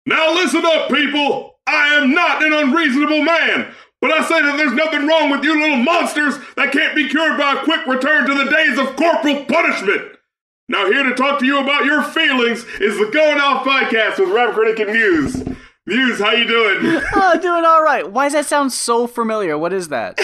Now listen up, people! I am not an unreasonable man, but I say that there's nothing wrong with you little monsters that can't be cured by a quick return to the days of corporal punishment. Now here to talk to you about your feelings is the Going Off podcast with rap critic and Muse. Muse, how you doing? Oh, doing all right. Why does that sound so familiar? What is that?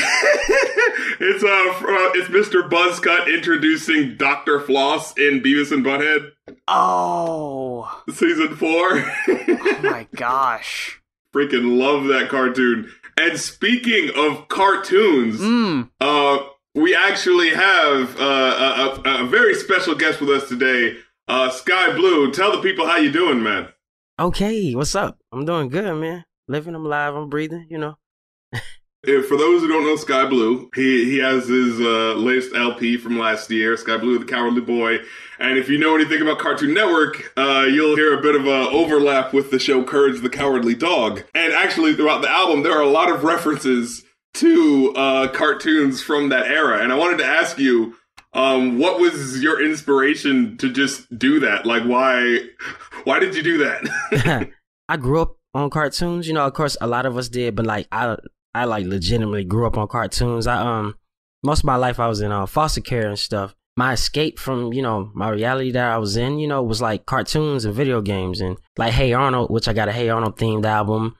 It's Mr. Buzzcut introducing Dr. Floss in Beavis and Butthead. Oh. Season 4. Oh my gosh. Freaking love that cartoon. And speaking of cartoons, we actually have a very special guest with us today, SkyBlew. Tell the people how you doing, man. Okay, what's up? I'm doing good, man. Living, I'm alive, I'm breathing, you know. For those who don't know SkyBlew, he has his latest LP from last year, SkyBlew the Cowardly Boy. And if you know anything about Cartoon Network, you'll hear a bit of a overlap with the show Courage the Cowardly Dog. And actually, throughout the album, there are a lot of references to cartoons from that era. And I wanted to ask you, what was your inspiration to just do that? Like, why did you do that? I grew up on cartoons, you know. Of course, a lot of us did, but like I like legitimately grew up on cartoons. Most of my life I was in foster care and stuff. My escape from, you know, my reality that I was in, you know, was like cartoons and video games and like Hey Arnold, which I got a Hey Arnold themed album,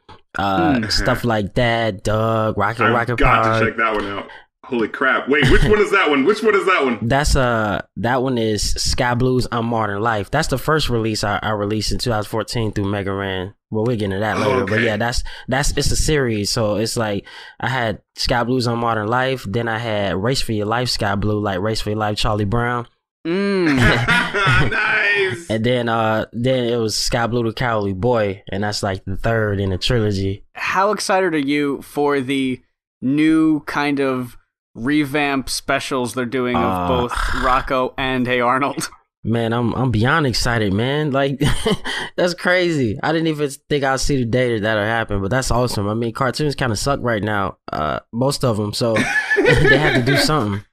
stuff like that. Doug, Rocket Park. I've got to check that one out. Holy crap. Wait, which one is that one? Which one is that one? That's that one is SkyBlew's Unmodern Life. That's the first release I released in 2014 through Mega Ran. Well, we'll get into that later. Okay. But yeah, that's it's a series. So it's like I had SkyBlew's Unmodern Life, then I had Race for Your Life, SkyBlew, like Race for Your Life, Charlie Brown. Nice. And then it was SkyBlew the Cowardly Boy, and that's like the third in the trilogy. How excited are you for the new kind of revamp specials they're doing of both Rocco and Hey Arnold? Man, I'm beyond excited, man. Like, that's crazy. I didn't even think I'd see the day that'll happen, but that's awesome. I mean, cartoons kind of suck right now, most of them, so they have to do something.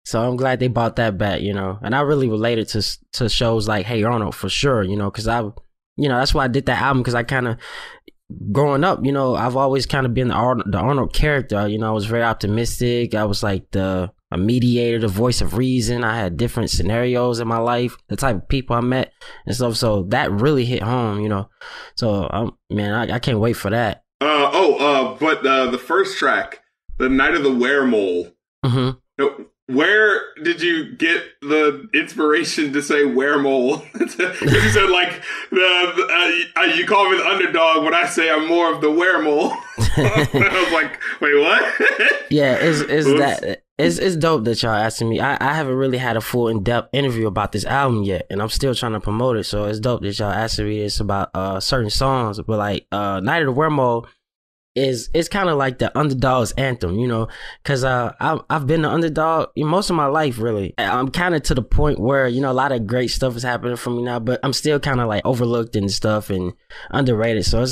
So I'm glad they brought that back, you know. And I really related to shows like Hey Arnold for sure, you know, because that's why I did that album, because I kind of, growing up, you know, I've always kind of been the Arnold character. You know, I was very optimistic. I was like a mediator, the voice of reason. I had different scenarios in my life, the type of people I met and stuff. So that really hit home, you know. So, man, I can't wait for that. But the first track, The Night of the Weremole. Mm-hmm. Where did you get the inspiration to say weremole? Because you said like you call me the underdog, but I say I'm more of the weremole. I was like, wait, what? Yeah, it's dope that y'all asking me. I haven't really had a full in-depth interview about this album yet, and I'm still trying to promote it. So it's dope that y'all asking me this about certain songs. But like Night of the Weremole, it's kind of like the underdog's anthem, you know, because I've been the underdog most of my life, really. I'm kind of to the point where, you know, a lot of great stuff is happening for me now, but I'm still kind of like overlooked and stuff and underrated. So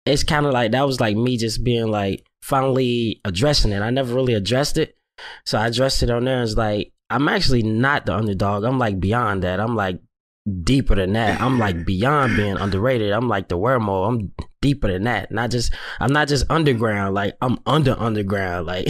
it's kind of like that was like me just being like finally addressing it. I never really addressed it, so I addressed it on there. It's like I'm actually not the underdog. I'm like beyond that. I'm like deeper than that. I'm like beyond being underrated. I'm like the weremole. I'm deeper than that. I'm not just underground. Like I'm underground. Like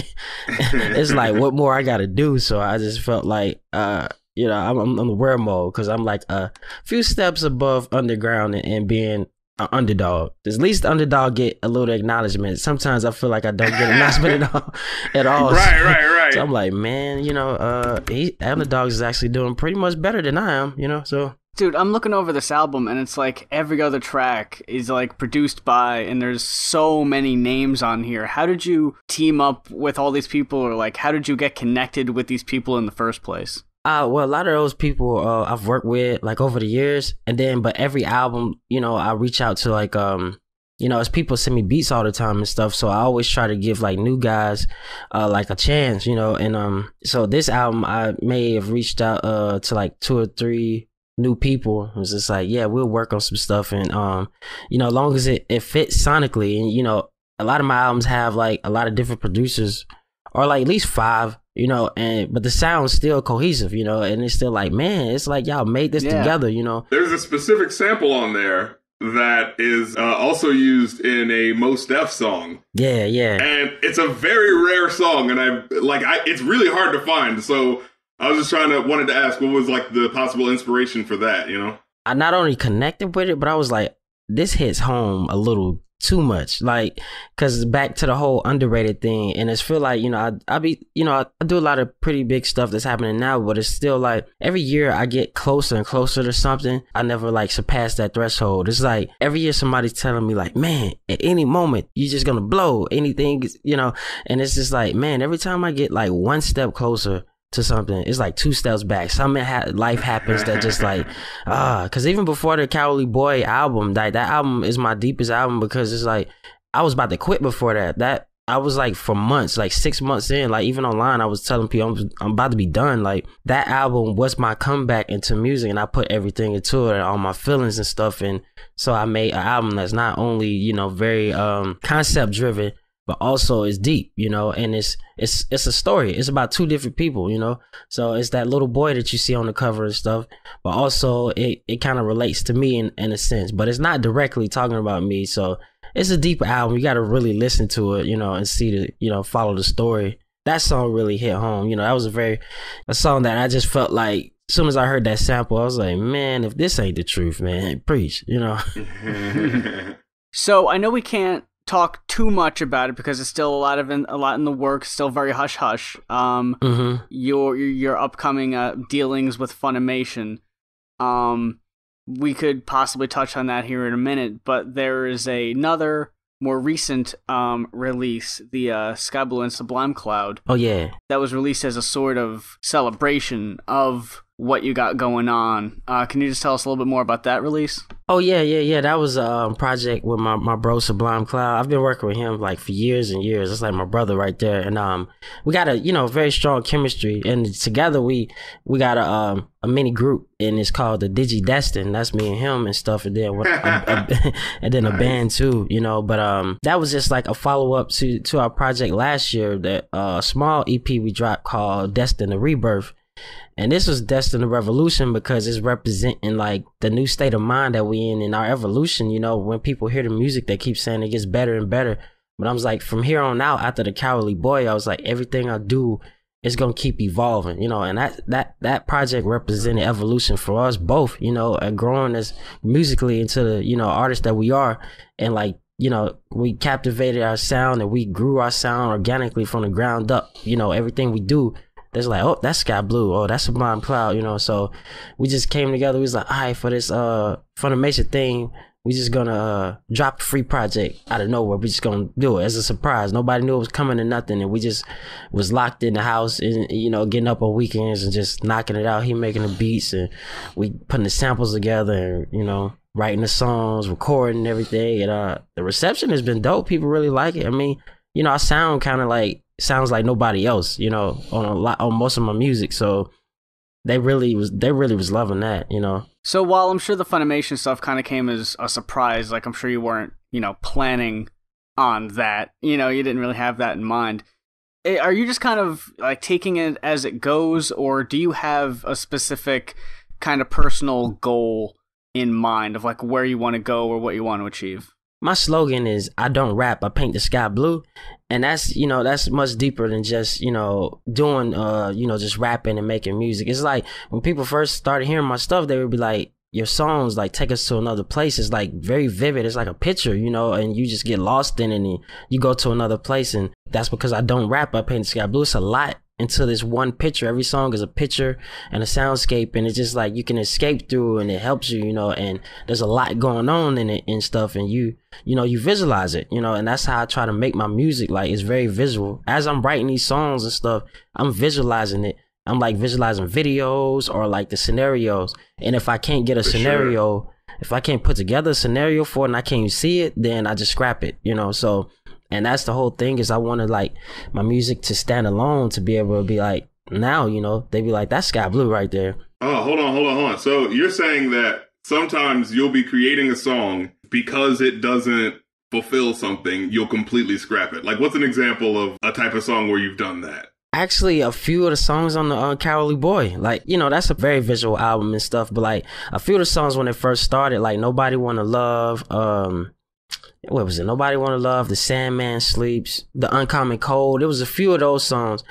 it's like what more I gotta do. So I just felt like you know, I'm the weremole because I'm like a few steps above underground and being an underdog. At least the underdog get a little acknowledgement. Sometimes I feel like I don't get acknowledgement at all. Right. So I'm like, man, you know, underdog is actually doing pretty much better than I am, you know, so. Dude, I'm looking over this album and it's like every other track is like produced by, and there's so many names on here. How did you team up with all these people, or like how did you get connected with these people in the first place? Well, a lot of those people I've worked with like over the years, but every album, you know, I reach out to like you know, as people send me beats all the time and stuff, so I always try to give like new guys like a chance, you know. And so this album I may have reached out to like 2 or 3 new people. It was just like, yeah, we'll work on some stuff, and you know, as long as it fits sonically. And you know, a lot of my albums have like a lot of different producers, or like at least 5, you know, but the sound's still cohesive, you know, and it's still like, man, it's like y'all made this together, you know. There's a specific sample on there that is also used in a Mos Def song. Yeah, yeah. And it's a very rare song, and it's really hard to find. So I was just wanted to ask, what was like the possible inspiration for that, you know? I not only connected with it, but I was like, this hits home a little too much, like, because back to the whole underrated thing, and it's feel like, you know, I do a lot of pretty big stuff that's happening now, but it's still like every year I get closer and closer to something. I never like surpass that threshold. It's like every year somebody's telling me like, man, at any moment you're just gonna blow anything, you know, and it's just like, man, every time I get like one step closer to something, it's like two steps back. Something life happens that just like, because even before the Cowardly Boy album, that album is my deepest album, because it's like I was about to quit before that I was like for months, like 6 months in, like even online I was telling people I'm about to be done. Like that album was my comeback into music, and I put everything into it, all my feelings and stuff, and so I made an album that's not only, you know, very concept driven, but also it's deep, you know, and it's a story. It's about two different people, you know. So it's that little boy that you see on the cover and stuff, but also it kind of relates to me in a sense, but it's not directly talking about me. So it's a deep album. You got to really listen to it, you know, and follow the story. That song really hit home. You know, that was a song that I just felt like, as soon as I heard that sample, I was like, man, if this ain't the truth, man, preach, you know. So I know we can't talk too much about it because it's still a lot in the works, still very hush hush. Your upcoming dealings with Funimation. We could possibly touch on that here in a minute, but there is another more recent release, the SkyBlew and Sublime Cloud. Oh yeah, that was released as a sort of celebration of what you got going on. Can you just tell us a little bit more about that release? Oh yeah. That was a project with my bro Sublime Cloud. I've been working with him like for years and years. It's like my brother right there, and we got a very strong chemistry, and together we got a mini group, and it's called the Digi Destin. That's me and him and stuff, and then and then a band too, you know. But that was just like a follow up to our project last year, that small EP we dropped called Destin the Rebirth. And this was Destin the Revolution because it's representing like the new state of mind that we in our evolution. You know, when people hear the music, they keep saying it gets better and better. But I was like, from here on out, after the Cowardly Boy, I was like, everything I do is gonna keep evolving, you know. And that project represented evolution for us both, you know, and growing as musically into the, you know, artists that we are. And like, you know, we captivated our sound and we grew our sound organically from the ground up. You know, everything we do, there's like, oh, that's SkyBlew, oh, that's Sublime Cloud, you know. So we just came together. We was like, all right, for this Funimation thing, we just gonna drop a free project out of nowhere. We just gonna do it as a surprise. Nobody knew it was coming or nothing, and we just was locked in the house and, you know, getting up on weekends and just knocking it out. He making the beats and we putting the samples together and, you know, writing the songs, recording and everything. And the reception has been dope. People really like it. I mean, you know, I sound kind of like, sounds like nobody else, you know, on most of my music. So they really was loving that, you know. So while I'm sure the Funimation stuff kind of came as a surprise, like I'm sure you weren't, you know, planning on that, you know, you didn't really have that in mind. Are you just kind of like taking it as it goes, or do you have a specific kind of personal goal in mind of like where you want to go or what you want to achieve? My slogan is, I don't rap, I paint the sky blue. And that's, you know, that's much deeper than just, you know, doing, you know, just rapping and making music. It's like when people first started hearing my stuff, they would be like, your songs like take us to another place. It's like very vivid. It's like a picture, you know, and you just get lost in it and you go to another place. And that's because I don't rap, I paint the sky blue. It's a lot into this one picture. Every song is a picture and a soundscape, and it's just like you can escape through, and it helps you, you know, and there's a lot going on in it and stuff, and you know, you visualize it, you know. And that's how I try to make my music. Like, it's very visual. As I'm writing these songs and stuff, I'm visualizing it. I'm like visualizing videos or like the scenarios. And if I can't get a scenario, if I can't put together a scenario for it and I can't even see it, then I just scrap it, you know. So, and that's the whole thing, is I wanted like my music to stand alone, to be able to be like, now, you know, they be like, that's SkyBlew right there. Oh, hold on. So you're saying that sometimes you'll be creating a song, because it doesn't fulfill something, you'll completely scrap it. Like, what's an example of a type of song where you've done that? Actually, a few of the songs on the Cowardly Boy, like, you know, that's a very visual album and stuff. But like a few of the songs when it first started, like Nobody Wanna Love, what was it? Nobody Wanna Love, The Sandman Sleeps, The Uncommon Cold. There was a few of those songs,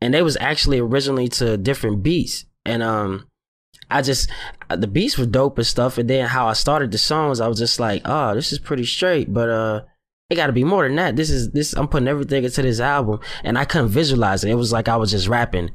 and they was actually originally to different beats. And the beats were dope and stuff. And then how I started the songs, I was just like, oh, this is pretty straight, but it got to be more than that. I'm putting everything into this album, and I couldn't visualize it. It was like I was just rapping.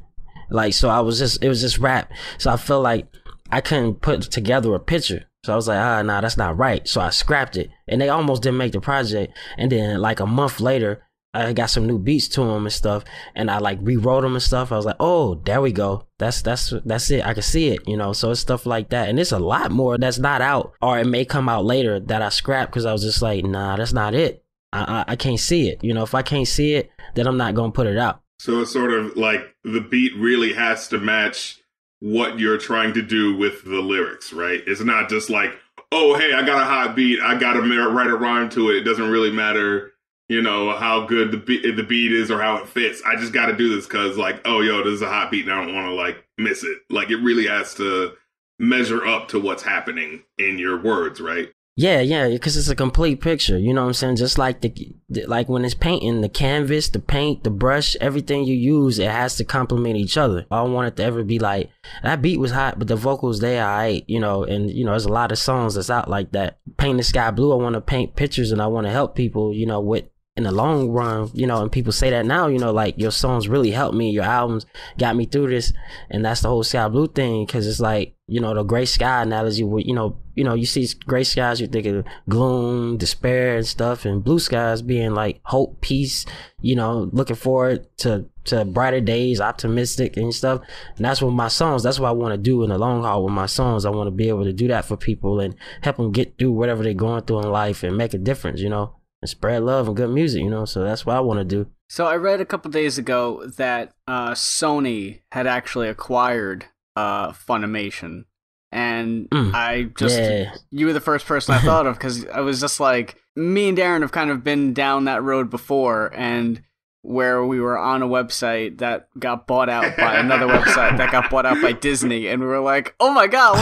Like, so it was just rap. So I felt like I couldn't put together a picture. So I was like, nah, that's not right. So I scrapped it, and they almost didn't make the project. And then like a month later, I got some new beats to them and stuff, and I like rewrote them and stuff. I was like, oh, there we go. That's it. I can see it, you know. So it's stuff like that, and it's a lot more that's not out, or it may come out later that I scrapped because I was just like, nah, that's not it. I can't see it. You know, if I can't see it, then I'm not gonna put it out. So it's sort of like the beat really has to match what you're trying to do with the lyrics, right? It's not just like, oh, hey, I got a hot beat, I got to write a rhyme to it. It doesn't really matter, you know, how good the beat is or how it fits. I just got to do this because, like, oh, yo, this is a hot beat and I don't want to, like, miss it. Like, it really has to measure up to what's happening in your words, right? Yeah, because it's a complete picture. You know what I'm saying? Just like like when it's painting, the canvas, the paint, the brush, everything you use, it has to complement each other. I don't want it to ever be like, that beat was hot, but the vocals there, you know, and, you know, there's a lot of songs that's out like that. Paint the Sky Blue, I want to paint pictures and I want to help people, you know, with, in the long run, you know, and people say that now, you know, like, your songs really helped me, your albums got me through this, and that's the whole Sky Blue thing, because it's like, you know, the gray sky analogy, where, you know, you see gray skies, you think of gloom, despair and stuff, and blue skies being like hope, peace, you know, looking forward to brighter days, optimistic and stuff. And that's what my songs, that's what I want to do in the long haul with my songs. I want to be able to do that for people and help them get through whatever they're going through in life and make a difference, you know, and spread love and good music, you know. So that's what I want to do. So I read a couple days ago that Sony had actually acquired Funimation, and you were the first person I thought of, because I was just like, me and Darren have kind of been down that road before, and where we were on a website that got bought out by another website that got bought out by Disney, and we were like, oh my god,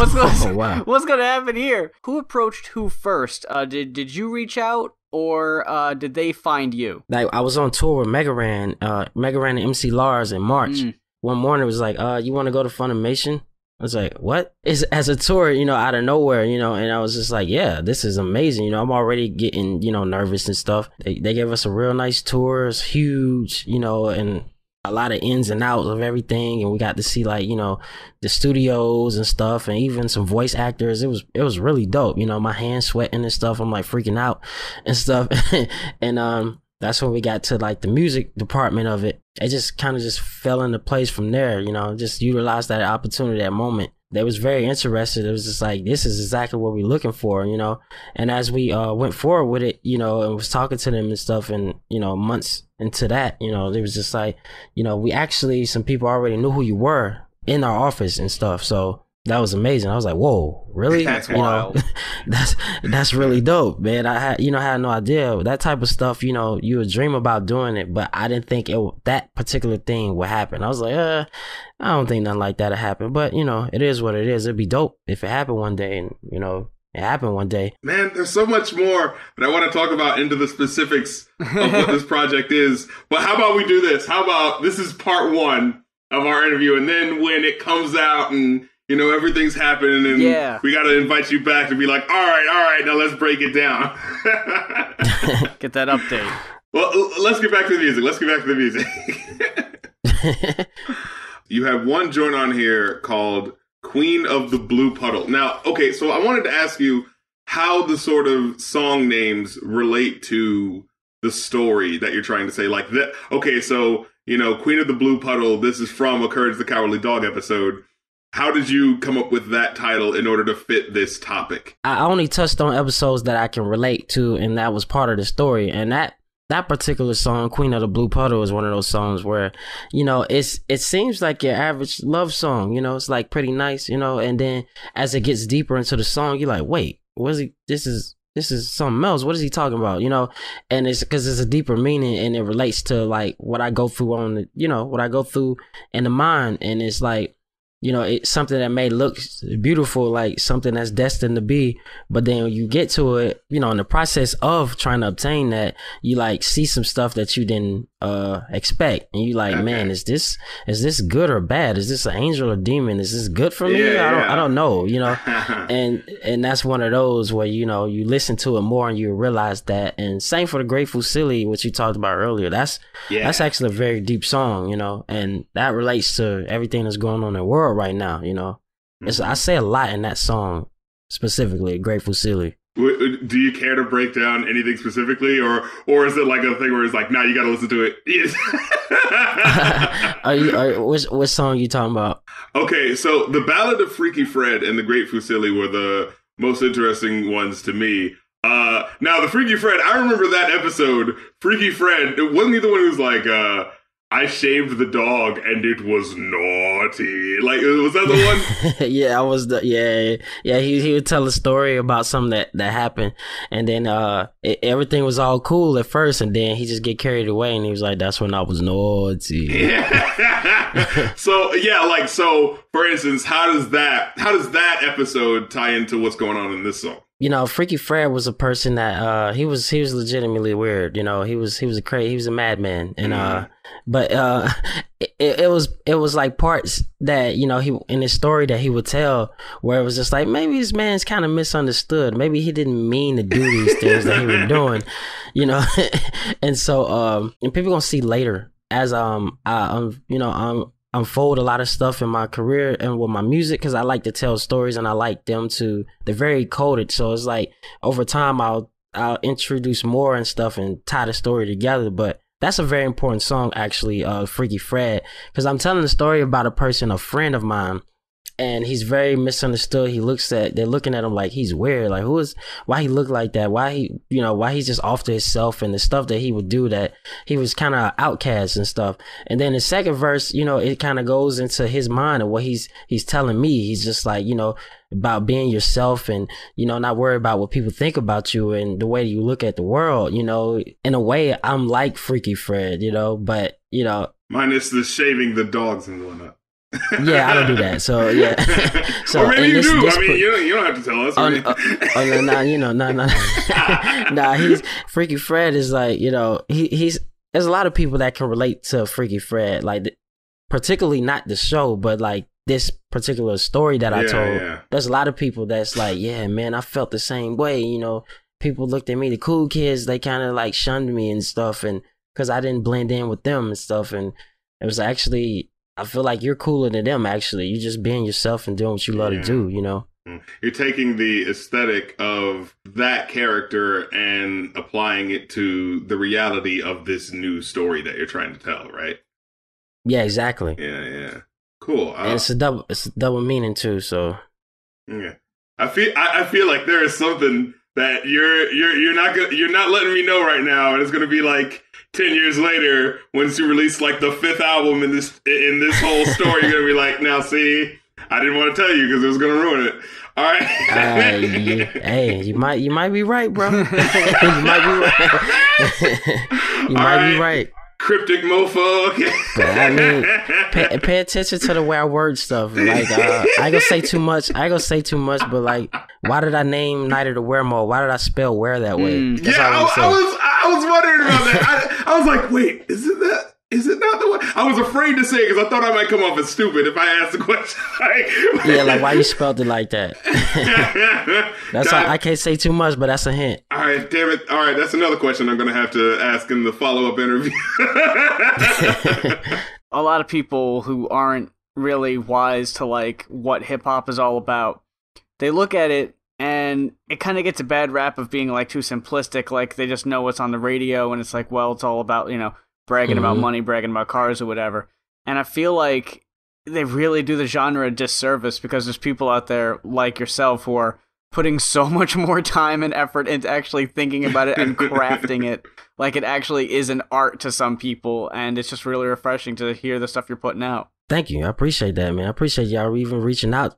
what's gonna happen here? Who approached who first? Did you reach out, or did they find you? Like, I was on tour with Megaran and MC Lars in March. One morning it was like, you want to go to Funimation? I was like, what? It's as a tour, you know, out of nowhere, you know, and I was just like, yeah, this is amazing. You know, I'm already getting, you know, nervous and stuff. They gave us a real nice tour. It's huge, you know, and a lot of ins and outs of everything. And we got to see, like, you know, the studios and stuff, and even some voice actors. It was really dope. You know, my hands sweating and stuff. I'm like freaking out and stuff. And, that's when we got to like the music department of it. It just kind of just fell into place from there, you know, just utilized that opportunity, that moment. They was very interested. It was just like, this is exactly what we're looking for, you know. And as we went forward with it, you know, and was talking to them and stuff, and, you know, months into that, you know, it was just like, you know, some people already knew who you were in our office and stuff. So that was amazing. I was like, whoa, really? That's wild. That's really dope, man. I had no idea. That type of stuff, you know, you would dream about doing it, but I didn't think that particular thing would happen. I was like, I don't think nothing like that would happen. But, you know, it is what it is. It'd be dope if it happened one day, and, you know, it happened one day. Man, there's so much more that I want to talk about into the specifics of what this project is. But how about we do this? How about this is part one of our interview, and then when it comes out and, you know, everything's happening, and we got to invite you back to be like, all right, now let's break it down. Get that update. Well, let's get back to the music. You have one joint on here called Queen of the Blue Puddle. Now, okay, so I wanted to ask you how the sort of song names relate to the story that you're trying to say. Like that. Okay, so, you know, Queen of the Blue Puddle, this is from a Courage the Cowardly Dog episode. How did you come up with that title in order to fit this topic? I only touched on episodes that I can relate to, and that was part of the story. And that particular song, Queen of the Blue Puddle, is one of those songs where, you know, it seems like your average love song, you know, it's like pretty nice, you know, and then as it gets deeper into the song, you're like, wait, this is this is something else. What is he talking about? And it's because it's a deeper meaning, and it relates to like what I go through what I go through in the mind. And it's like, it's something that may look beautiful, like something that's destined to be. But then when you get to it, in the process of trying to obtain that, you like see some stuff that you didn't expect. And you like, man, is this good or bad? Is this an angel or demon? Is this good for me? I don't know, and that's one of those where, you listen to it more and you realize that. And same for the Grateful Silly, which you talked about earlier. That's actually a very deep song, and that relates to everything that's going on in the world right now. I say a lot in that song, specifically Grateful Silly. Do you care to break down anything specifically, or is it like a thing where it's like, nah, you gotta listen to it? What song you talking about? Okay, so the Ballad of Freaky Fred and the Grateful Silly were the most interesting ones to me. Now the Freaky Fred, I remember that episode. Freaky Fred, it wasn't he the one who was like, I shaved the dog and it was naughty. Like, was that the one? Yeah, I was he would tell a story about something that happened, and then everything was all cool at first, and then he just get carried away, and he was like, that's when I was naughty. Yeah. So for instance, how does that episode tie into what's going on in this song? Freaky Fred was a person that he was legitimately weird. He was a madman, and but it was like parts that he in his story that he would tell where it was just like, maybe this man's kind of misunderstood. Maybe he didn't mean to do these things that he was doing, and so and people gonna see later as I'm unfold a lot of stuff in my career and with my music, because I like to tell stories and I like they're very coded. So it's like over time I'll introduce more and stuff and tie the story together. But that's a very important song, actually, Freaky Fred, because I'm telling the story about a friend of mine, and he's very misunderstood. They're looking at him like he's weird. Like, why he look like that? Why he's just off to himself, and the stuff that he would do, that he was kind of outcast and stuff. And then the second verse, it kind of goes into his mind and what he's telling me. He's just like, about being yourself and, not worry about what people think about you and the way you look at the world. In a way, I'm like Freaky Fred, but, minus the shaving the dogs and whatnot. Yeah, I don't do that. So yeah. So or maybe you do. You don't have to tell us. Nah. He's Freaky Fred is like, he's there's a lot of people that can relate to Freaky Fred, like particularly not the show, but like this particular story that I told. Yeah. There's a lot of people that's like, yeah, man, I felt the same way. People looked at me, the cool kids, they kind of like shunned me and stuff, and because I didn't blend in with them and stuff, and it was actually, I feel like you're cooler than them, actually. You're just being yourself and doing what you love to do, You're taking the aesthetic of that character and applying it to the reality of this new story that you're trying to tell, right? Yeah, exactly. Yeah. Cool. And it's a double meaning too, so. Yeah. I feel like there is something that you're not letting me know right now, and it's gonna be like 10 years later, once you release like the 5th album in this whole story, you're gonna be like, now see, I didn't want to tell you because it was gonna ruin it. All right. Hey, you might be right, bro. You might be right. You might be right. Cryptic mofo. Okay. But I mean, pay attention to the way I word stuff. Like, I ain't gonna say too much. But like, why did I name Night of the Weremore? Why did I spell where that way? That's I was wondering about that. I was like, wait, is it not the one? I was afraid to say it because I thought I might come off as stupid if I asked the question. Like why you spelled it like that? That's I can't say too much, but that's a hint. All right, damn it. All right, that's another question I'm going to have to ask in the follow-up interview. A lot of people who aren't really wise to like what hip-hop is all about, they look at it and it kind of gets a bad rap of being like too simplistic. Like they just know what's on the radio and it's like, well, it's all about, bragging about money, bragging about cars or whatever. And I feel like they really do the genre a disservice because there's people out there like yourself who are putting so much more time and effort into actually thinking about it and crafting it like it actually is an art to some people. And it's just really refreshing to hear the stuff you're putting out. Thank you. I appreciate that, man. I appreciate y'all even reaching out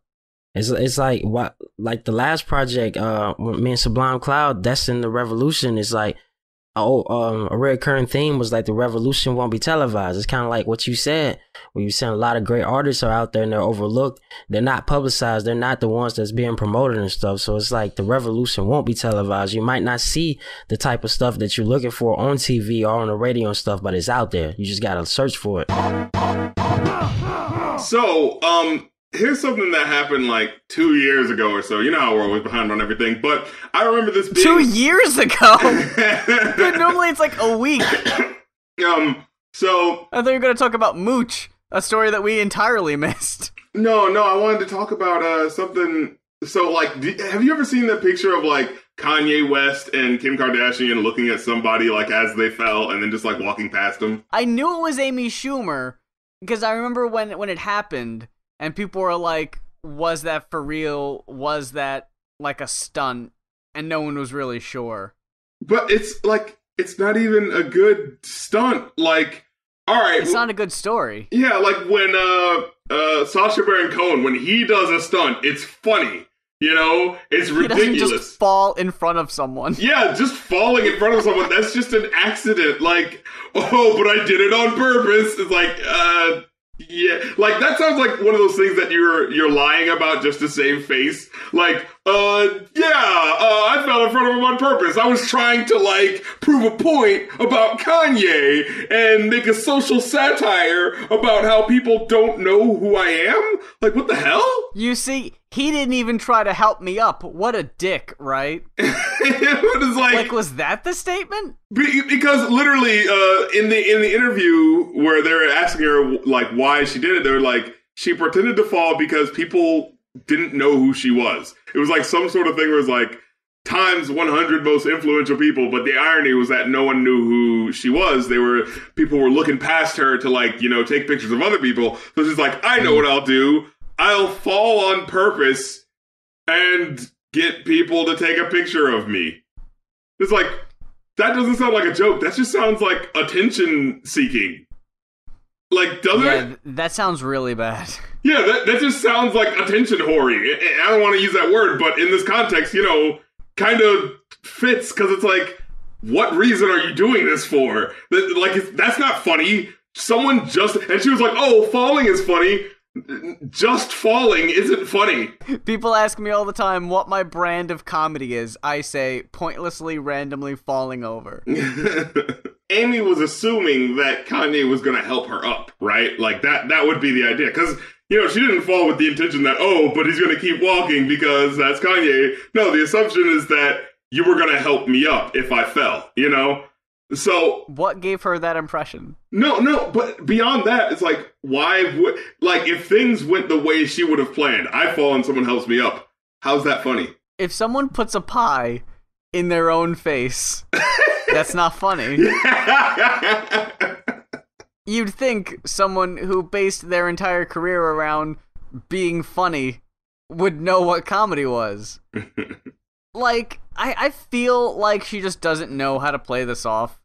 It's like what, like the last project, me and Sublime Cloud, that's in the revolution. It's like, a recurring theme was like the revolution won't be televised. It's kind of like what you said, where you saying a lot of great artists are out there and they're overlooked. They're not publicized. They're not the ones that's being promoted and stuff. So it's like the revolution won't be televised. You might not see the type of stuff that you're looking for on TV or on the radio and stuff, but it's out there. You just gotta search for it. So, here's something that happened like 2 years ago or so. You know how we're always behind on everything, but I remember this being 2 years ago. But normally it's like a week. So I thought you were gonna talk about Mooch, a story that we entirely missed. No, I wanted to talk about something. So, like, have you ever seen that picture of like Kanye West and Kim Kardashian looking at somebody like as they fell and then just like walking past them? I knew it was Amy Schumer because I remember when it happened. And people were like, was that for real? Was that like a stunt? And no one was really sure. But it's like, it's not even a good stunt. Like, all right. It's not a good story. Yeah, like when Sacha Baron Cohen, when he does a stunt, it's funny. You know? It's ridiculous. He doesn't just fall in front of someone. Yeah, just falling in front of someone, that's just an accident. Like, oh, but I did it on purpose. It's like, yeah, like that sounds like one of those things that you're lying about just to save face. Like, I fell in front of him on purpose. I was trying to like prove a point about Kanye and make a social satire about how people don't know who I am. Like, what the hell? You see, he didn't even try to help me up. What a dick, right? It was like, was that the statement? Because literally, in the interview where they were asking her like why she did it, they were like, she pretended to fall because people didn't know who she was. It was like some sort of thing where it was like times 100 most influential people, but the irony was that no one knew who she was. People were looking past her to like, you know, take pictures of other people. So she's like, I know what I'll do. I'll fall on purpose and get people to take a picture of me. It's like, that doesn't sound like a joke. That just sounds like attention seeking. Like, doesn't it? Yeah, that sounds really bad. Yeah, that just sounds like attention whoring. I don't want to use that word, but in this context, you know, kind of fits because it's like, what reason are you doing this for? Like, that's not funny. And she was like, oh, falling is funny. Just falling isn't funny. People ask me all the time what my brand of comedy is. I say pointlessly, randomly falling over. Amy was assuming that Kanye was going to help her up, right? Like that would be the idea. Because, you know, she didn't fall with the intention that, oh, but he's going to keep walking because that's Kanye. No, the assumption is that you were going to help me up if I fell, you know? So what gave her that impression? No, but beyond that, it's like, if things went the way she would have planned, I fall and someone helps me up. How's that funny? If someone puts a pie in their own face, that's not funny. You'd think someone who based their entire career around being funny would know what comedy was. Like, I feel like she just doesn't know how to play this off.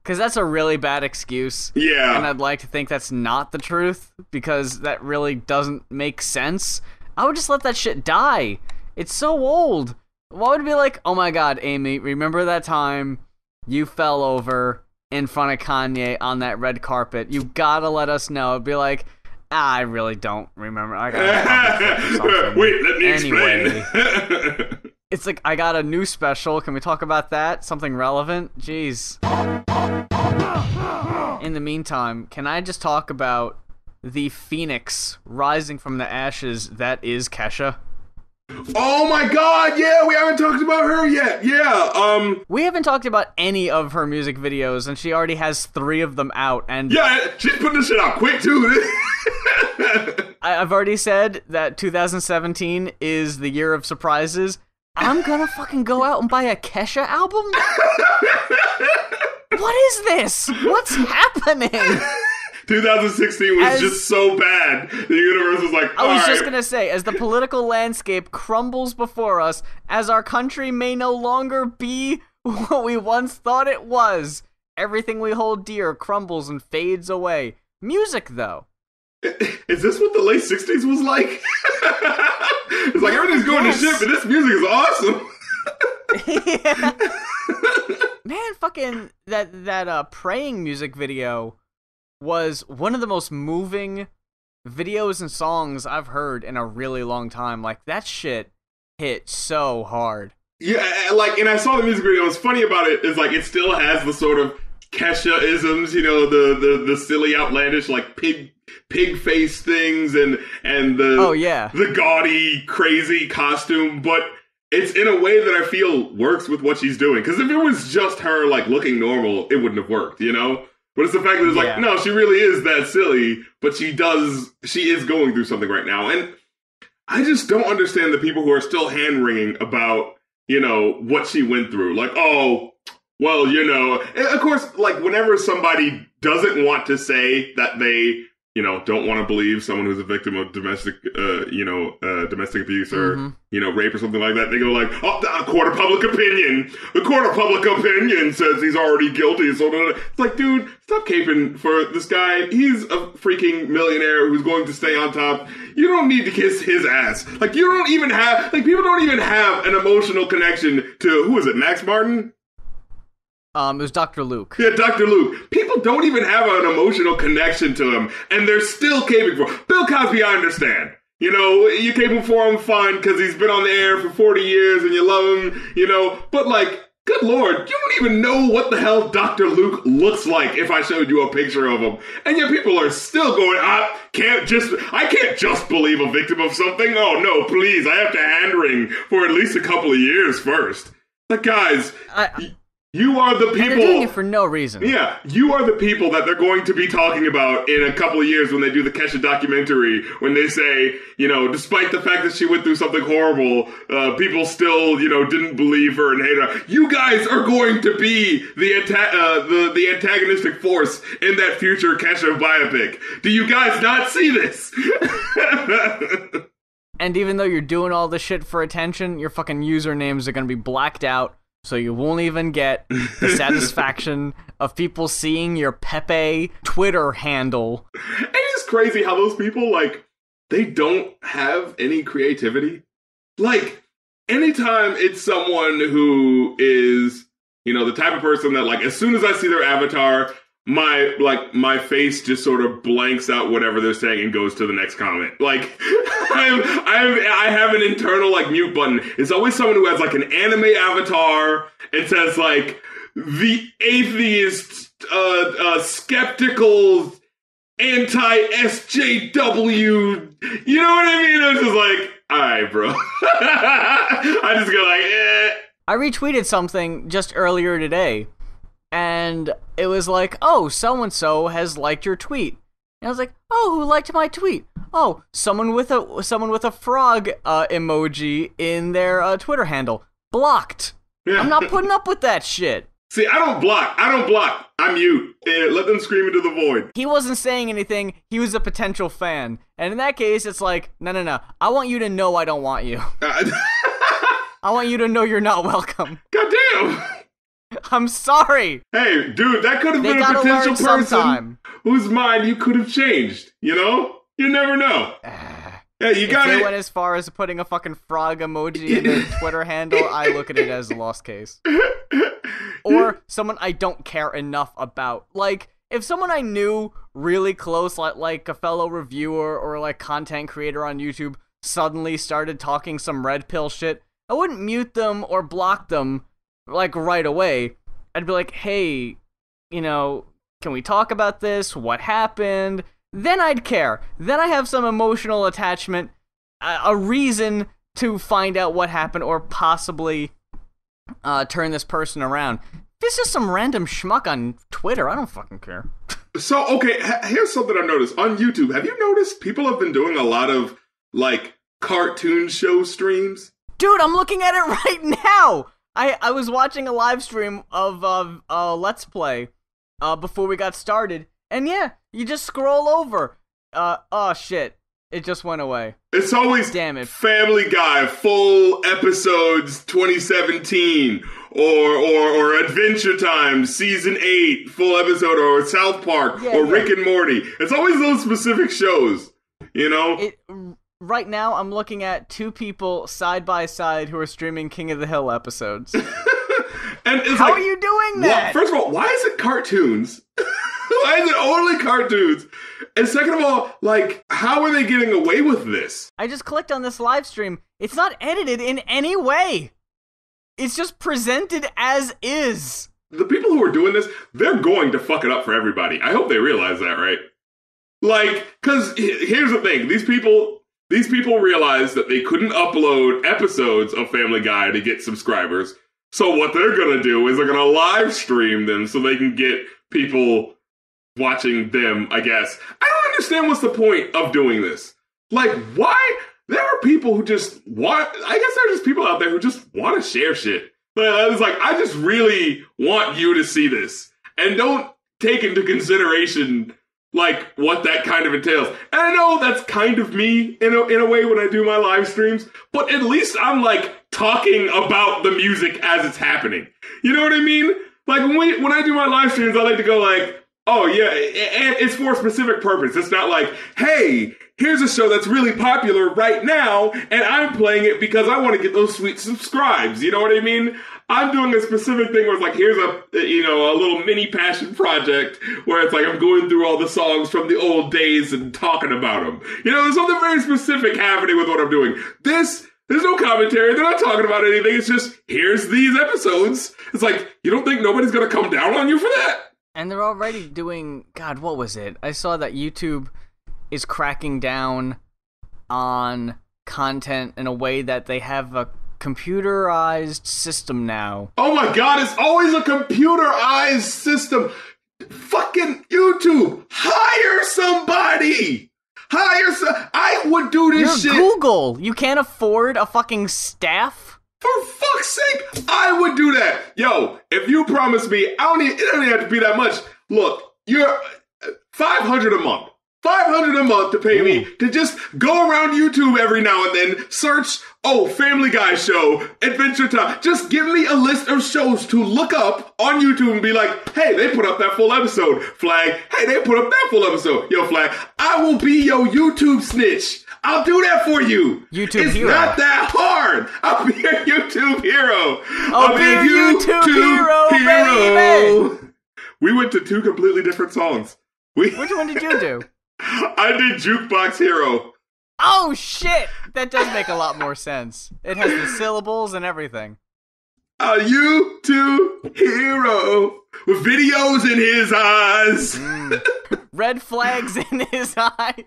Because that's a really bad excuse. Yeah. And I'd like to think that's not the truth, because that really doesn't make sense. I would just let that shit die. It's so old. Why would it be like, oh my god, Amy, remember that time you fell over in front of Kanye on that red carpet? You gotta let us know. It'd be like, I really don't remember. I gotta Wait, let me explain. It's like, I got a new special. Can we talk about that? Something relevant? Jeez. In the meantime, can I just talk about the phoenix rising from the ashes that is Kesha? Oh my god, yeah, we haven't talked about her yet. Yeah, we haven't talked about any of her music videos, and she already has 3 of them out, and yeah, she's putting this shit out quick too. I've already said that 2017 is the year of surprises. I'm gonna fucking go out and buy a Kesha album? What is this? What's happening? 2016 was just so bad. The universe was like, I was just gonna say, as the political landscape crumbles before us, as our country may no longer be what we once thought it was, everything we hold dear crumbles and fades away. Music, though. Is this what the late 60s was like? It's like everything's going to shit, but this music is awesome. Yeah. Man, fucking that praying music video was one of the most moving videos and songs I've heard in a really long time. Like, that shit hit so hard. Yeah, like, and I saw the music video. What's funny about it is, like, it still has the sort of Kesha-isms, you know, the silly, outlandish, like, pig face things and the gaudy, crazy costume, but it's in a way that I feel works with what she's doing. Because if it was just her, like, looking normal, it wouldn't have worked, you know? But it's the fact that it's like, no, she really is that silly, but she is going through something right now. And I just don't understand the people who are still hand-wringing about, you know, what she went through. Like, oh, well, you know, and of course, like, whenever somebody doesn't want to say that they, you know, don't want to believe someone who's a victim of domestic abuse or, you know, rape or something like that, they go like, oh, the court of public opinion. The court of public opinion says he's already guilty. So it's like, dude, stop caping for this guy. He's a freaking millionaire who's going to stay on top. You don't need to kiss his ass. Like, you don't even have, like, people don't even have an emotional connection to, who is it, Max Martin? It was Dr. Luke. Yeah, Dr. Luke. People don't even have an emotional connection to him, and they're still caping for him. Bill Cosby, I understand. You know, you caping for him, fine, because he's been on the air for 40 years, and you love him, you know. But, like, good Lord, you don't even know what the hell Dr. Luke looks like if I showed you a picture of him. And yet people are still going, I can't just believe a victim of something. Oh, no, please, I have to hand-wring for at least a couple of years first. Like, guys... You are the people... And they're doing it for no reason. Yeah, you are the people that they're going to be talking about in a couple of years when they do the Kesha documentary, when they say, you know, despite the fact that she went through something horrible, people still, you know, didn't believe her and hate her. You guys are going to be the antagonistic force in that future Kesha biopic. Do you guys not see this? And even though you're doing all this shit for attention, your fucking usernames are going to be blacked out. So you won't even get the satisfaction of people seeing your Pepe Twitter handle. And it's crazy how those people, like, they don't have any creativity. Like, anytime it's someone who is, you know, the type of person that, like, as soon as I see their avatar, my face just sort of blanks out whatever they're saying and goes to the next comment. Like, I have an internal, like, mute button. It's always someone who has, like, an anime avatar and says, like, the atheist, skeptical, anti-SJW. You know what I mean? I'm just like, alright, bro. I just go like, eh. I retweeted something just earlier today. And it was like, oh, so-and-so has liked your tweet. And I was like, oh, who liked my tweet? Oh, someone with a frog emoji in their Twitter handle. Blocked. Yeah. I'm not putting up with that shit. See, I don't block. I mute. Let them scream into the void. He wasn't saying anything. He was a potential fan. And in that case, it's like, no. I want you to know I don't want you. I want you to know you're not welcome. Goddamn. I'm sorry. Hey, dude, that could have been a potential person whose mind you could have changed. You know? You never know. Yeah, you got it. If they went as far as putting a fucking frog emoji in their Twitter handle, I look at it as a lost case. Or someone I don't care enough about. Like, if someone I knew really close, like a fellow reviewer or like content creator on YouTube, suddenly started talking some red pill shit, I wouldn't mute them or block them like right away. I'd be like, hey, you know, can we talk about this? What happened? Then I'd care. Then I have some emotional attachment, a reason to find out what happened or possibly turn this person around. This is some random schmuck on Twitter. I don't fucking care. So, okay, here's something I've noticed. On YouTube, have you noticed people have been doing a lot of, like, cartoon show streams? Dude, I'm looking at it right now! I was watching a live stream of Let's Play before we got started, and yeah, you just scroll over. Oh shit, it just went away. It's always Damn it. Family Guy, full episodes 2017, or Adventure Time season 8 full episode, or South Park, or Rick and Morty. It's always those specific shows, you know? Right now, I'm looking at 2 people side by side who are streaming King of the Hill episodes. And it's How are you doing that? First of all, why is it cartoons? Why is it only cartoons? And second of all, like, how are they getting away with this? I just clicked on this live stream. It's not edited in any way. It's just presented as is. The people who are doing this, they're going to fuck it up for everybody. I hope they realize that, right? Like, because here's the thing. These people realized that they couldn't upload episodes of Family Guy to get subscribers. So what they're going to do is they're going to live stream them so they can get people watching them, I guess. I don't understand what's the point of doing this. Like, why? There are people who just want, I guess there are just people out there who just want to share shit. It's like, I just really want you to see this. And don't take into consideration, like, what that kind of entails. And I know that's kind of me in a way when I do my live streams, but at least I'm, like, talking about the music as it's happening. You know what I mean? Like, when I do my live streams, I like to go like, oh, yeah, and it's for a specific purpose. It's not like, hey, here's a show that's really popular right now, and I'm playing it because I want to get those sweet subscribes. You know what I mean? I'm doing a specific thing where it's like, here's a little mini passion project where it's like I'm going through all the songs from the old days and talking about them. You know, there's something very specific happening with what I'm doing. There's no commentary. They're not talking about anything. It's just, here's these episodes. It's like, you don't think nobody's going to come down on you for that? And they're already doing, God, what was it? I saw that YouTube is cracking down on content in a way that they have a computerized system now. Oh my God, it's always a computerized system. Fucking YouTube, hire somebody. I would do this shit. You're Google. You can't afford a fucking staff? For fuck's sake, I would do that. Yo, if you promise me, it don't even have to be that much. Look, you're $500 a month. $500 a month to pay me to just go around YouTube every now and then, search, Family Guy show, Adventure Time. Just give me a list of shows to look up on YouTube and be like, hey, they put up that full episode. Flag. Hey, they put up that full episode. Yo, flag. I will be your YouTube snitch. I'll do that for you. YouTube hero. It's not that hard. I'll be your YouTube hero. I'll be your YouTube hero, baby. We went to 2 completely different songs. Which one did you do? I did Jukebox Hero. Oh, shit! That does make a lot more sense. It has the syllables and everything. A YouTube hero with videos in his eyes. Red flags in his eyes.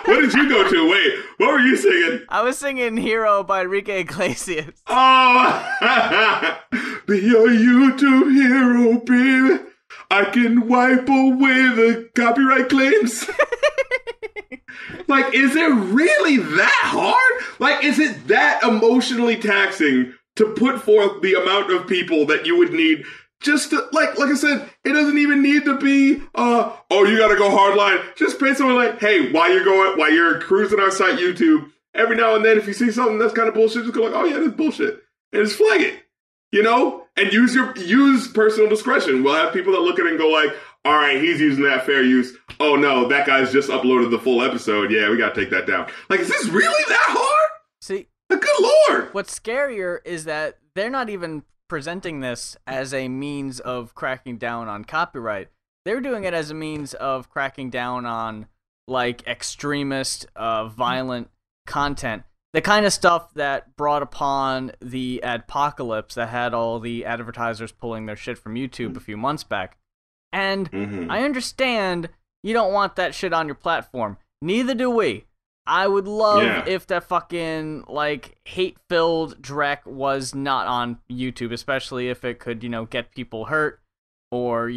What did you go to? Wait, what were you singing? I was singing Hero by Enrique Iglesias. Oh, be your YouTube hero, baby. I can wipe away the copyright claims. Like, is it really that hard? Like, is it that emotionally taxing to put forth the amount of people that you would need just to, like I said, it doesn't even need to be, you gotta go hardline. Just pay someone like, hey, while you're cruising our site, YouTube, every now and then, if you see something that's kind of bullshit, just go like, oh yeah, that's bullshit. And just flag it, you know? And use personal discretion. We'll have people that look at it and go like, all right, he's using that fair use. Oh no, that guy's just uploaded the full episode. Yeah, we gotta take that down. Like, is this really that hard? See, good Lord. What's scarier is that they're not even presenting this as a means of cracking down on copyright. They're doing it as a means of cracking down on, like, extremist, violent content. The kind of stuff that brought upon the adpocalypse that had all the advertisers pulling their shit from YouTube a few months back. And I understand you don't want that shit on your platform. Neither do we. I would love if that fucking, like, hate-filled dreck was not on YouTube, especially if it could, get people hurt or,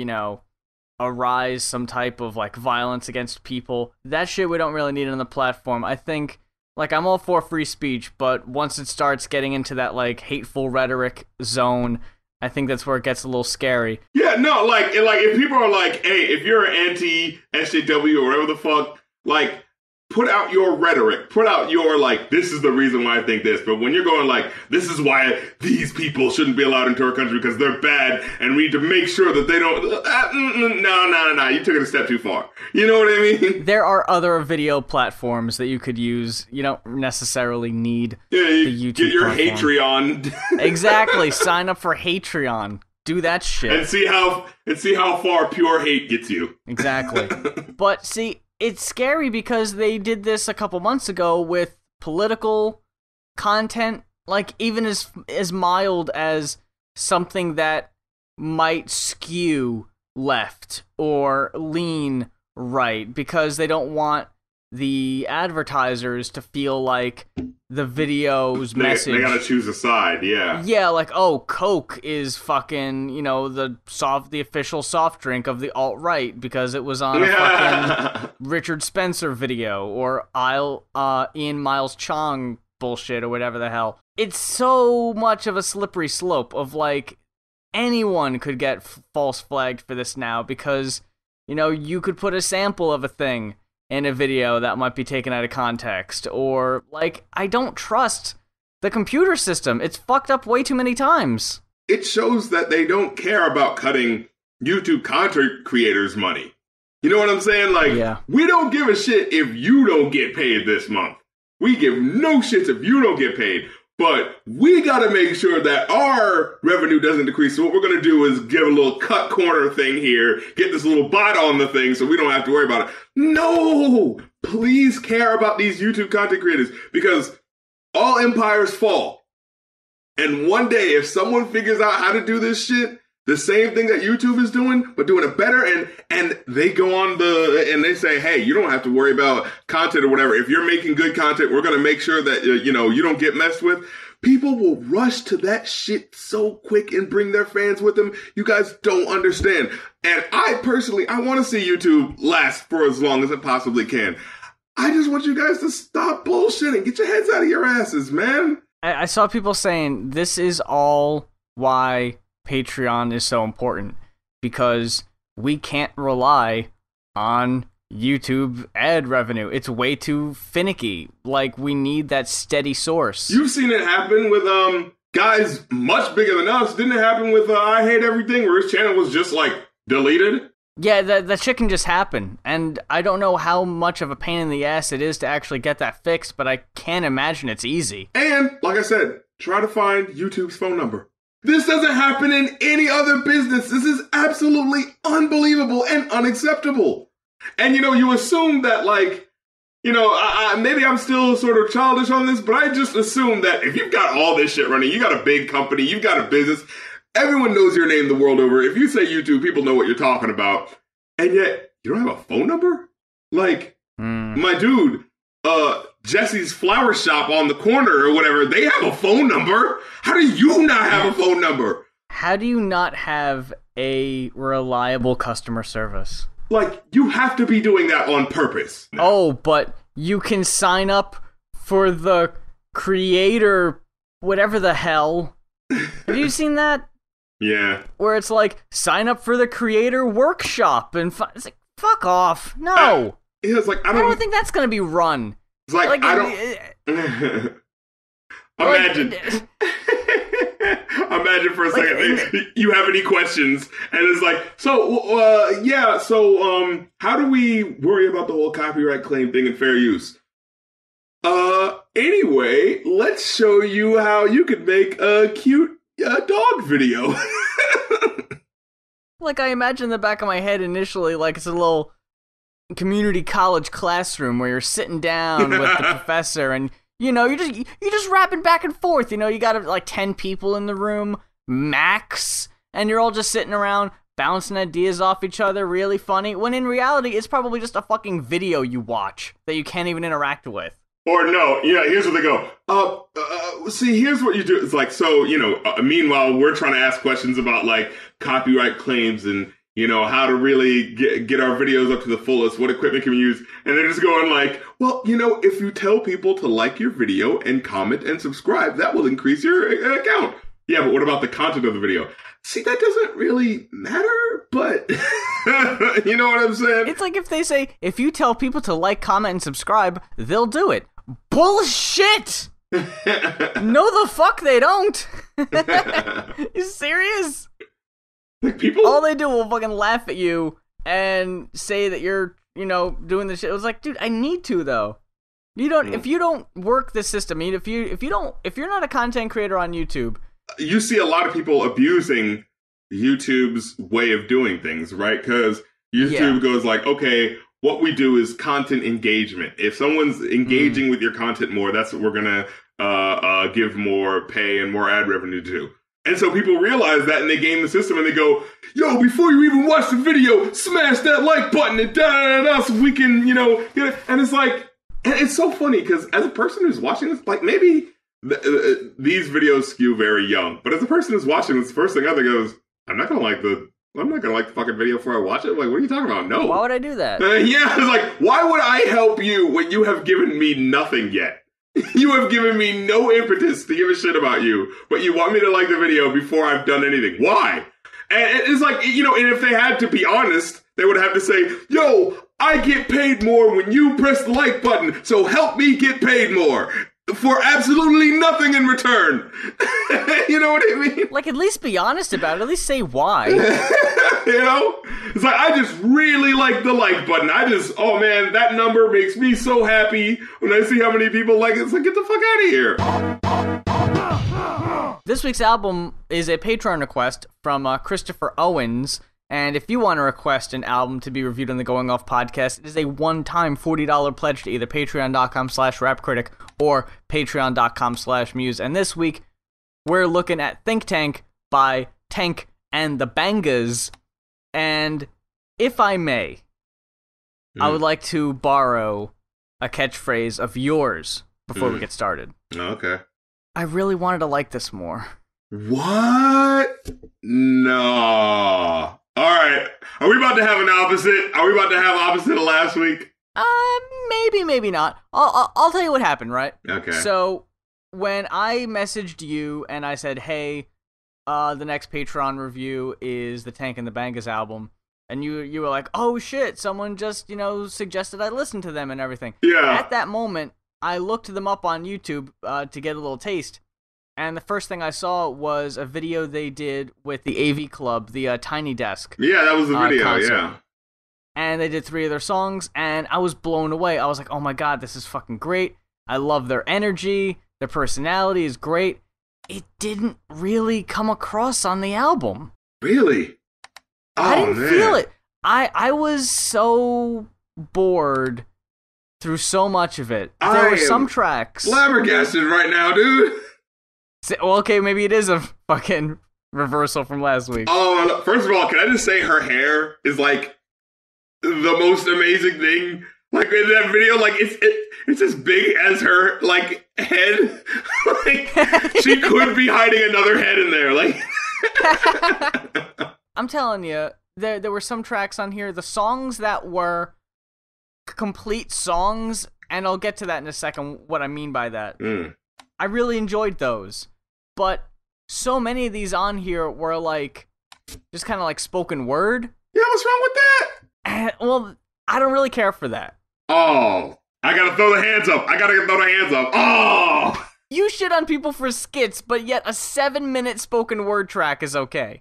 arise some type of, like, violence against people. That shit we don't really need on the platform. I think, like, I'm all for free speech, but once it starts getting into that, like, hateful rhetoric zone, I think that's where it gets a little scary. Yeah, no, like if people are like, hey, if you're anti-SJW or whatever the fuck, like, put out your rhetoric, put out your, like, this is the reason why I think this. But when you're going like, this is why these people shouldn't be allowed into our country because they're bad and we need to make sure that they don't, no, you took it a step too far. You know what I mean? There are other video platforms that you could use. You don't necessarily need the YouTube get your platform. Patreon. Exactly. Sign up for Patreon. Do that shit. And see how far pure hate gets you. Exactly. But see, it's scary because they did this a couple months ago with political content, like even as mild as something that might skew left or lean right, because they don't want the advertisers to feel like the video's message. They gotta choose a side, yeah. Yeah, like, oh, Coke is fucking, the official soft drink of the alt-right because it was on a fucking Richard Spencer video or Ian Miles Chong bullshit or whatever the hell. It's so much of a slippery slope of, like, anyone could get false flagged for this now because, you could put a sample of a thing in a video that might be taken out of context, or, like, I don't trust the computer system. It's fucked up way too many times. It shows that they don't care about cutting YouTube content creators' money. You know what I'm saying? Like, We don't give a shit if you don't get paid this month. We give no shits if you don't get paid. But we gotta make sure that our revenue doesn't decrease. So what we're gonna do is give a little cut corner thing here, get this little bot on the thing so we don't have to worry about it. No! Please care about these YouTube content creators because all empires fall. And one day, if someone figures out how to do this shit, the same thing that YouTube is doing, but doing it better, and they go on and they say, hey, you don't have to worry about content or whatever. If you're making good content, we're going to make sure that, you don't get messed with. People will rush to that shit so quick and bring their fans with them. You guys don't understand. And I want to see YouTube last for as long as it possibly can. I just want you guys to stop bullshitting. Get your heads out of your asses, man. I saw people saying this is all why Patreon is so important, because we can't rely on YouTube ad revenue. It's way too finicky. Like, we need that steady source. You've seen it happen with guys much bigger than us. Didn't it happen with I Hate Everything, where his channel was just like deleted? Yeah, that shit can just happen, and I don't know how much of a pain in the ass it is to actually get that fixed, but I can't imagine it's easy. And, like I said, try to find YouTube's phone number. This doesn't happen in any other business. This is absolutely unbelievable and unacceptable. And, you assume that, like, maybe I'm still sort of childish on this, but I just assume that if you've got all this shit running, you got a big company, you've got a business, everyone knows your name the world over. If you say YouTube, people know what you're talking about. And yet, you don't have a phone number? Like, my dude, Jesse's flower shop on the corner or whatever, they have a phone number. How do you not have a phone number? How do you not have a reliable customer service? Like, you have to be doing that on purpose. Oh, but you can sign up for the creator, whatever the hell. Have you seen that? Yeah. Where it's like, sign up for the creator workshop, and it's like, fuck off. No. It's like, I don't think that's going to be run. It's like I don't... Imagine. Imagine for a second, you have any questions, and it's like, how do we worry about the whole copyright claim thing and fair use? Anyway, let's show you how you could make a cute dog video. Like, I imagine in the back of my head initially, like, it's a little community college classroom where you're sitting down with the professor, and you're just rapping back and forth. You got like 10 people in the room max, and you're all just sitting around bouncing ideas off each other, really funny, when in reality it's probably just a fucking video you watch that you can't even interact with. Or no, here's where they go. See, here's what you do. It's like, meanwhile, we're trying to ask questions about, like, copyright claims and, how to really get our videos up to the fullest. What equipment can we use? And they're just going like, well, if you tell people to like your video and comment and subscribe, that will increase your account. Yeah, but what about the content of the video? See, that doesn't really matter, but... You know what I'm saying? It's like if they say, if you tell people to like, comment, and subscribe, they'll do it. Bullshit! No, the fuck they don't. You serious? Like people, all they do will fucking laugh at you and say that you're, doing this shit. It was like, dude, I need to though. You don't. If you don't work the system, if you're not a content creator on YouTube, you see a lot of people abusing YouTube's way of doing things, right? Because YouTube goes like, okay, what we do is content engagement. If someone's engaging with your content more, that's what we're gonna give more pay and more ad revenue to. And so people realize that and they game the system and they go, yo, before you even watch the video, smash that like button and da-da-da-da so we can, get it. And it's like, and it's so funny because as a person who's watching this, like maybe these videos skew very young, but as a person who's watching this, the first thing I think is, I'm not gonna like the fucking video before I watch it. Like, what are you talking about? No. Why would I do that? Yeah, it's like, why would I help you when you have given me nothing yet? You have given me no impetus to give a shit about you, but you want me to like the video before I've done anything. Why? And it's like, and if they had to be honest, they would have to say, yo, I get paid more when you press the like button, so help me get paid more. For absolutely nothing in return. You know what I mean? Like, at least be honest about it. At least say why. It's like, I just really like the like button. Oh man, that number makes me so happy when I see how many people like it. It's like, get the fuck out of here. This week's album is a Patreon request from Christopher Owens. And if you want to request an album to be reviewed on the Going Off podcast, it is a one-time $40 pledge to either patreon.com/rapcritic or patreon.com/muse. And this week, we're looking at Think Tank by Tank and the Bangas. And if I may, I would like to borrow a catchphrase of yours before we get started. Okay. I really wanted to like this more. What? No. All right. Are we about to have an opposite? Are we about to have opposite of last week? Maybe not. I'll tell you what happened, right? Okay. So when I messaged you and I said, hey, the next Patreon review is the Tank and the Bangas album, and you were like, oh shit, someone just, suggested I listen to them and everything. Yeah. At that moment, I looked them up on YouTube to get a little taste. And the first thing I saw was a video they did with the AV Club, the Tiny Desk. Yeah, that was the video, concert. yeah. And they did 3 of their songs, and I was blown away. I was like, oh my god, this is fucking great. I love their energy. Their personality is great. It didn't really come across on the album. Really? Oh, I didn't feel it. I was so bored through so much of it. There were some tracks. Flabbergasted right now, dude. Well, okay, maybe it is a fucking reversal from last week. Oh, first of all, can I just say her hair is like the most amazing thing? Like in that video, like it's as big as her like head. Like she could be hiding another head in there. Like I'm telling you, there were some tracks on here, the songs that were complete songs, and I'll get to that in a second. What I mean by that, I really enjoyed those. But so many of these on here were like, just kind of like spoken word. Yeah, what's wrong with that? Well, I don't really care for that. Oh, I gotta throw the hands up. Oh! You shit on people for skits, but yet a 7-minute spoken word track is okay.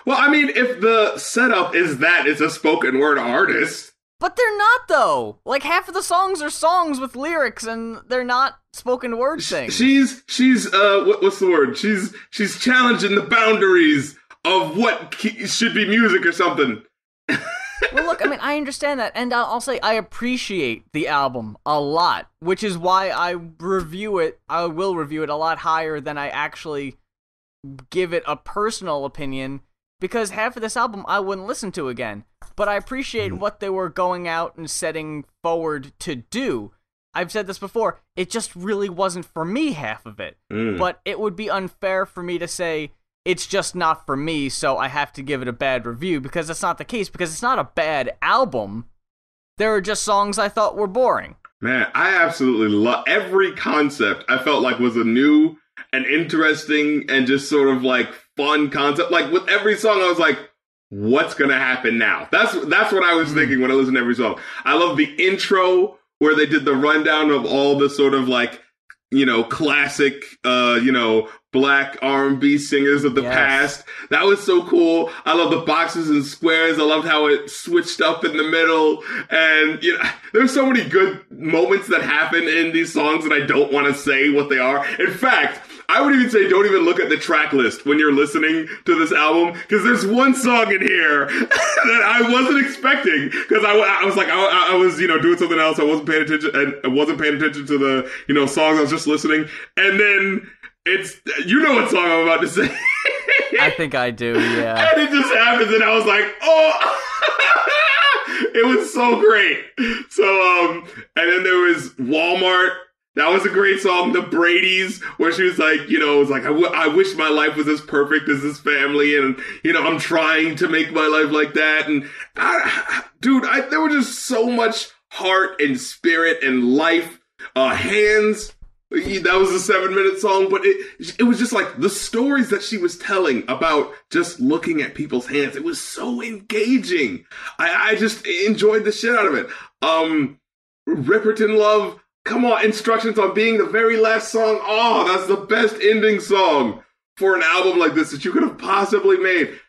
Well, I mean, if the setup is that it's a spoken word artist. But they're not, though. Like, half of the songs are songs with lyrics, and they're not spoken word things. She's what's the word? She's challenging the boundaries of what should be music or something. Well, look, I mean, I understand that, and I'll say I appreciate the album a lot, which is why I will review it a lot higher than I actually give it a personal opinion, because half of this album I wouldn't listen to again. But I appreciate what they were going out and setting forward to do. I've said this before, it just really wasn't for me, half of it. But it would be unfair for me to say, it's just not for me, so I have to give it a bad review, because that's not the case, because it's not a bad album. There are just songs I thought were boring. Man, I absolutely love every concept. I felt like was a new and interesting and just sort of like fun concept. Like with every song, I was like, what's gonna happen now? That's what I was thinking when I listened to every song. I love the intro where they did the rundown of all the sort of like, classic, black R&B singers of the past. That was so cool. I love the boxes and squares. I loved how it switched up in the middle. And, there's so many good moments that happen in these songs that I don't want to say what they are. In fact, I would even say don't even look at the track list when you're listening to this album, because there's one song in here that I wasn't expecting, because I was like, I was, doing something else. I wasn't paying attention, and I wasn't paying attention to the, songs. I was just listening. And then it's, what song I'm about to say. I think I do, yeah. And it just happens, and I was like, oh, it was so great. So, and then there was Walmart. That was a great song. The Brady's, where she was like, was like, I wish my life was as perfect as this family. And, I'm trying to make my life like that. And there was just so much heart and spirit and life. Hands. That was a 7-minute song, but it was just like the stories that she was telling about just looking at people's hands. It was so engaging. I just enjoyed the shit out of it. Ripperton Love, come on, Instructions on Being the very last song. Oh, that's the best ending song for an album like this that you could have possibly made.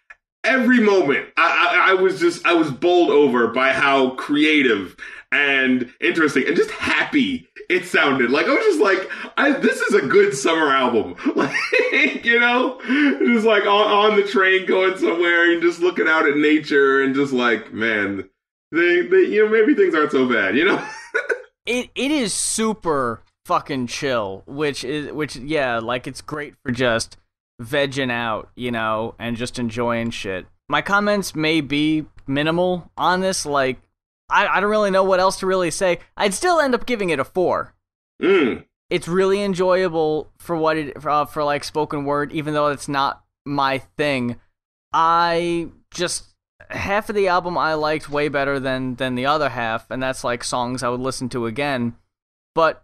Every moment, I was bowled over by how creative and interesting and just happy it sounded. Like, I was just like, this is a good summer album. Like, just like on the train going somewhere and just looking out at nature and just like, man, they maybe things aren't so bad, It is super fucking chill, which like it's great for just vegging out, and just enjoying shit. My comments may be minimal on this, like, I don't really know what else to really say. I'd still end up giving it a 4. It's really enjoyable for what it for like spoken word, even though it's not my thing. Half of the album I liked way better than the other half, and that's like songs I would listen to again. But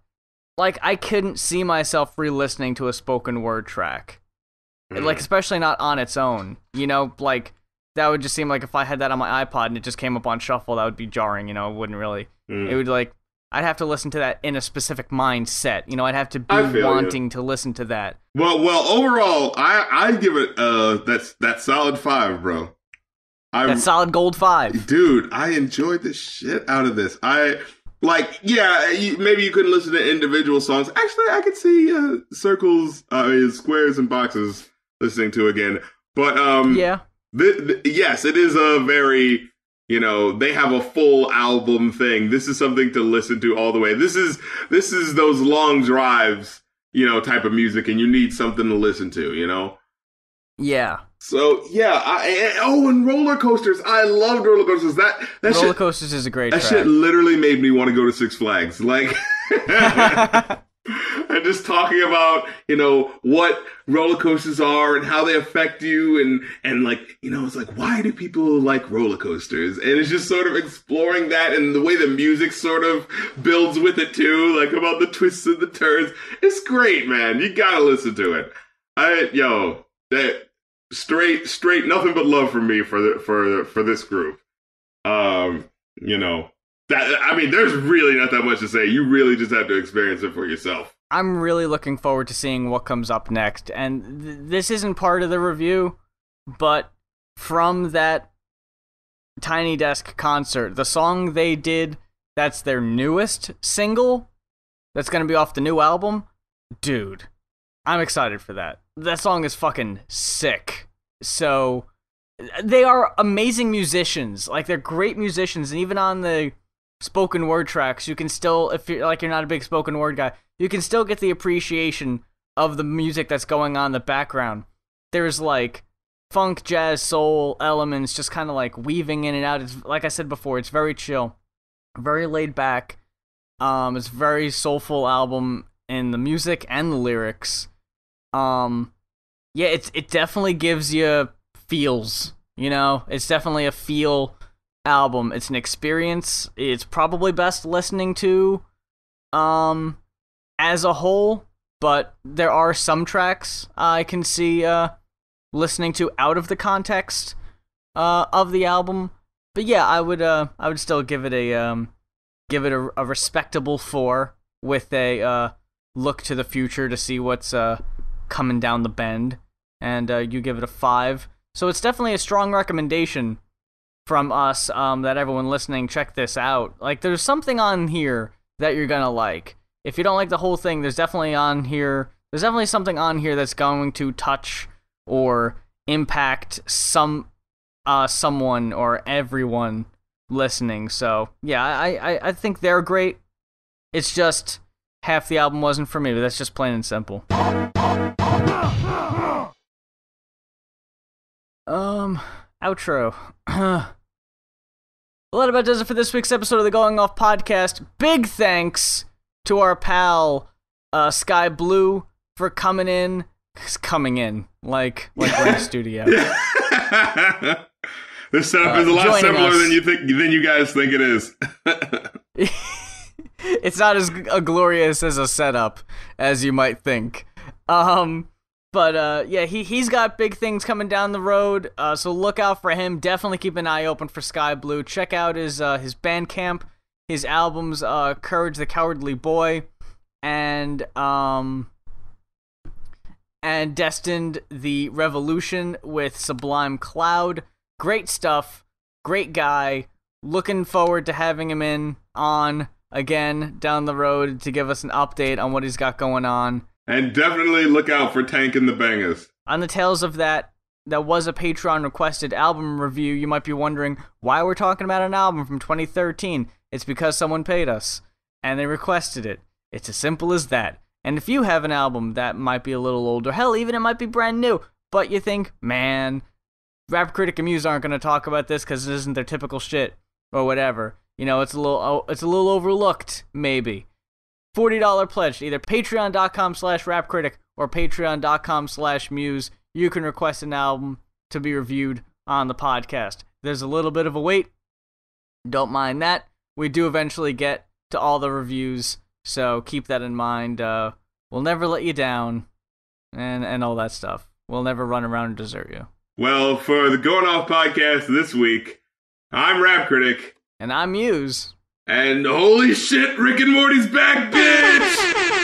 like, I couldn't see myself re-listening to a spoken word track, like, especially not on its own. Like, that would just seem like if I had that on my iPod and it just came up on shuffle, that would be jarring. It wouldn't really. It would like, I'd have to listen to that in a specific mindset. I'd have to be wanting to listen to that. Well, overall, I give it that's solid 5, bro. That's solid gold 5. Dude, I enjoyed the shit out of this. Maybe you couldn't listen to individual songs. Actually, I could see squares and boxes listening to again. But yeah. Yes, it is a very, they have a full album thing. This is something to listen to all the way. This is those long drives, type of music, and you need something to listen to, Yeah. So, yeah, and roller coasters. I loved roller coasters. That roller coasters is a great track. That shit literally made me want to go to Six Flags. Like, and just talking about, what roller coasters are and how they affect you. And like, it's like, why do people like roller coasters? And it's just sort of exploring that and the way the music sort of builds with it too. Like, about the twists and the turns. It's great, man. You gotta listen to it. That... Straight, nothing but love from me for this group. There's really not that much to say. You really just have to experience it for yourself. I'm really looking forward to seeing what comes up next. And this isn't part of the review, but from that Tiny Desk concert, the song they did, that's their newest single, that's gonna be off the new album, dude, I'm excited for that. That song is fucking sick. So, they are amazing musicians. Like, they're great musicians, and even on the spoken word tracks, you can still, if you're not a big spoken word guy, you can still get the appreciation of the music that's going on in the background. There's like funk, jazz, soul elements just kind of like weaving in and out. It's, like I said before, it's very chill, very laid back. It's a very soulful album in the music and the lyrics. Yeah, it definitely gives you feels, It's definitely a feel album. It's an experience. It's probably best listening to as a whole, but there are some tracks I can see listening to out of the context of the album. But yeah, I would still give it a respectable 4 with a look to the future to see what's coming down the bend. And you give it a 5. So it's definitely a strong recommendation from us that everyone listening, check this out. Like, there's something on here that you're gonna like. If you don't like the whole thing, there's definitely something on here that's going to touch or impact someone or everyone listening. So yeah, I think they're great. It's just half the album wasn't for me, but that's just plain and simple. Outro. Well, that about does it for this week's episode of the Going Off podcast. Big thanks to our pal SkyBlew for coming in like we're in the studio. This setup is a lot simpler than you guys think it is. It's not as glorious as a setup as you might think. But yeah, he's got big things coming down the road, so look out for him. Definitely keep an eye open for SkyBlew. Check out his Bandcamp, his albums, Courage the Cowardly Boy, and Destined the Revolution with Sublime Cloud. Great stuff, great guy. Looking forward to having him on again down the road to give us an update on what he's got going on. And definitely look out for Tank and the Bangas. On the tails of that was a Patreon requested album review. You might be wondering why we're talking about an album from 2013. It's because someone paid us, and they requested it. It's as simple as that. And if you have an album that might be a little older, hell, even it might be brand new, but you think, man, Rap Critic and Muse aren't going to talk about this because it isn't their typical shit, or whatever. You know, it's a little overlooked, maybe. $40 pledge to either patreon.com/rapcritic or patreon.com/muse. You can request an album to be reviewed on the podcast. There's a little bit of a wait. Don't mind that. We do eventually get to all the reviews, so keep that in mind. We'll never let you down, and all that stuff. We'll never run around and desert you. Well, for the Going Off podcast this week, I'm Rap Critic. And I'm Muse. And holy shit, Rick and Morty's back, bitch!